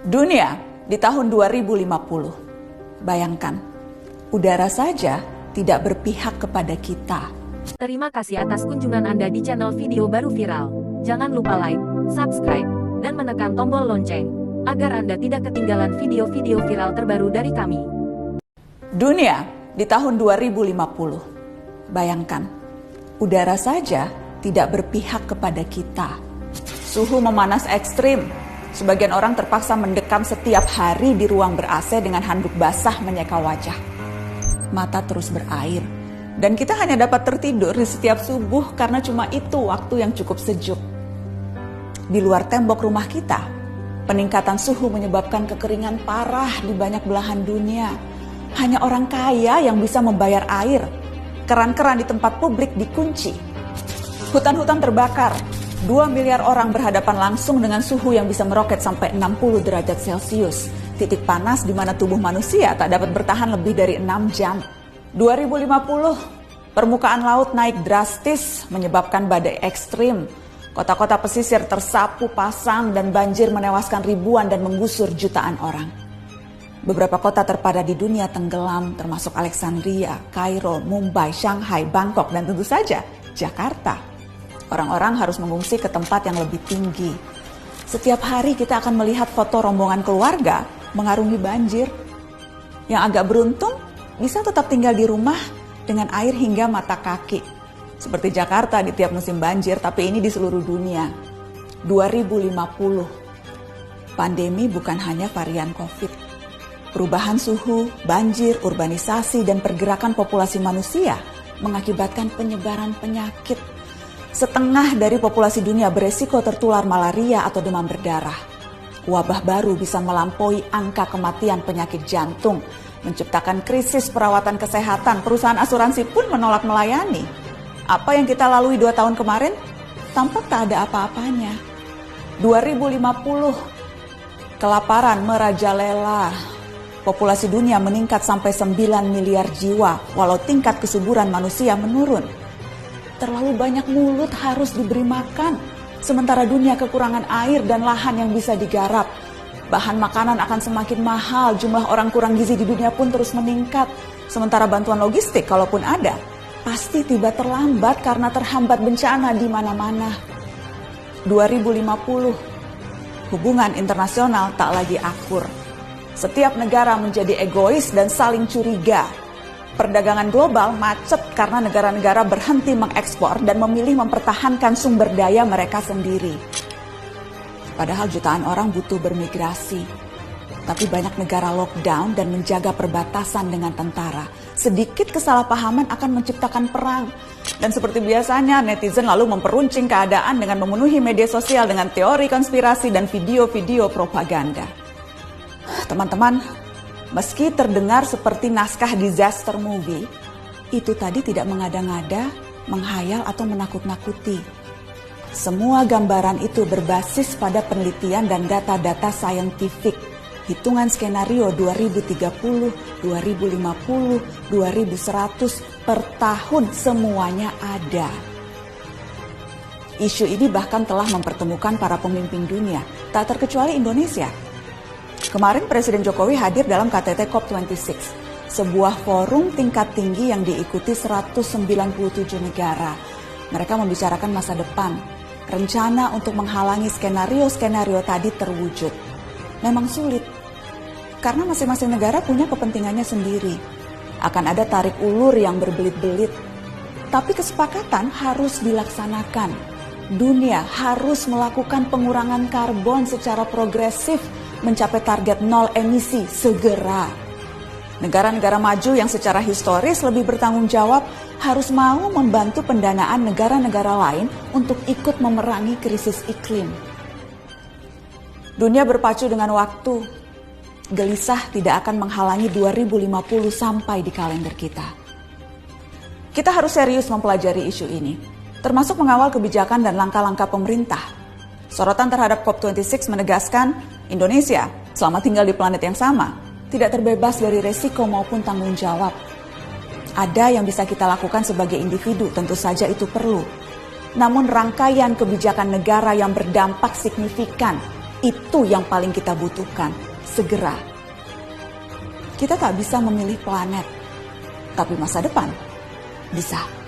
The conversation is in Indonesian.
Dunia di tahun 2050. Bayangkan, udara saja tidak berpihak kepada kita. Terima kasih atas kunjungan Anda di channel video baru viral. Jangan lupa like, subscribe, dan menekan tombol lonceng, agar Anda tidak ketinggalan video-video viral terbaru dari kami. Dunia di tahun 2050. Bayangkan, udara saja tidak berpihak kepada kita. Suhu memanas ekstrim. Sebagian orang terpaksa mendekam setiap hari di ruang ber-AC dengan handuk basah menyeka wajah. Mata terus berair, dan kita hanya dapat tertidur di setiap subuh karena cuma itu waktu yang cukup sejuk. Di luar tembok rumah kita, peningkatan suhu menyebabkan kekeringan parah di banyak belahan dunia. Hanya orang kaya yang bisa membayar air. Keran-keran di tempat publik dikunci. Hutan-hutan terbakar. 2 miliar orang berhadapan langsung dengan suhu yang bisa meroket sampai 60 derajat Celcius. Titik panas di mana tubuh manusia tak dapat bertahan lebih dari 6 jam. 2050, permukaan laut naik drastis menyebabkan badai ekstrim. Kota-kota pesisir tersapu pasang dan banjir menewaskan ribuan dan menggusur jutaan orang. Beberapa kota terpadat di dunia tenggelam, termasuk Alexandria, Kairo, Mumbai, Shanghai, Bangkok, dan tentu saja Jakarta. Orang-orang harus mengungsi ke tempat yang lebih tinggi. Setiap hari kita akan melihat foto rombongan keluarga mengarungi banjir. Yang agak beruntung bisa tetap tinggal di rumah dengan air hingga mata kaki. Seperti Jakarta di tiap musim banjir, tapi ini di seluruh dunia. 2050. Pandemi bukan hanya varian COVID. Perubahan suhu, banjir, urbanisasi, dan pergerakan populasi manusia mengakibatkan penyebaran penyakit. Setengah dari populasi dunia beresiko tertular malaria atau demam berdarah. Wabah baru bisa melampaui angka kematian penyakit jantung, menciptakan krisis perawatan kesehatan. Perusahaan asuransi pun menolak melayani. Apa yang kita lalui 2 tahun kemarin, tampak tak ada apa-apanya. 2050, kelaparan merajalela. Populasi dunia meningkat sampai 9 miliar jiwa, walau tingkat kesuburan manusia menurun. Terlalu banyak mulut harus diberi makan, sementara dunia kekurangan air dan lahan yang bisa digarap. Bahan makanan akan semakin mahal, jumlah orang kurang gizi di dunia pun terus meningkat. Sementara bantuan logistik, kalaupun ada, pasti tiba terlambat karena terhambat bencana di mana-mana. 2050, hubungan internasional tak lagi akur. Setiap negara menjadi egois dan saling curiga. Perdagangan global macet karena negara-negara berhenti mengekspor dan memilih mempertahankan sumber daya mereka sendiri. Padahal jutaan orang butuh bermigrasi. Tapi banyak negara lockdown dan menjaga perbatasan dengan tentara. Sedikit kesalahpahaman akan menciptakan perang. Dan seperti biasanya, netizen lalu memperuncing keadaan dengan memenuhi media sosial dengan teori konspirasi dan video-video propaganda. Teman-teman, meski terdengar seperti naskah disaster movie, itu tadi tidak mengada-ngada, menghayal atau menakut-nakuti. Semua gambaran itu berbasis pada penelitian dan data-data saintifik. Hitungan skenario 2030, 2050, 2100 per tahun semuanya ada. Isu ini bahkan telah mempertemukan para pemimpin dunia, tak terkecuali Indonesia. Kemarin Presiden Jokowi hadir dalam KTT COP26, sebuah forum tingkat tinggi yang diikuti 197 negara. Mereka membicarakan masa depan, rencana untuk menghalangi skenario-skenario tadi terwujud. Memang sulit, karena masing-masing negara punya kepentingannya sendiri. Akan ada tarik ulur yang berbelit-belit, tapi kesepakatan harus dilaksanakan. Dunia harus melakukan pengurangan karbon secara progresif, mencapai target 0 emisi segera. Negara-negara maju yang secara historis lebih bertanggung jawab harus mau membantu pendanaan negara-negara lain untuk ikut memerangi krisis iklim. Dunia berpacu dengan waktu. Gelisah tidak akan menghalangi 2050 sampai di kalender kita. Kita harus serius mempelajari isu ini, termasuk mengawal kebijakan dan langkah-langkah pemerintah. Sorotan terhadap COP26 menegaskan Indonesia selama tinggal di planet yang sama tidak terbebas dari resiko maupun tanggung jawab. Ada yang bisa kita lakukan sebagai individu, tentu saja itu perlu. Namun rangkaian kebijakan negara yang berdampak signifikan Itu yang paling kita butuhkan, segera. Kita tak bisa memilih planet, tapi masa depan bisa.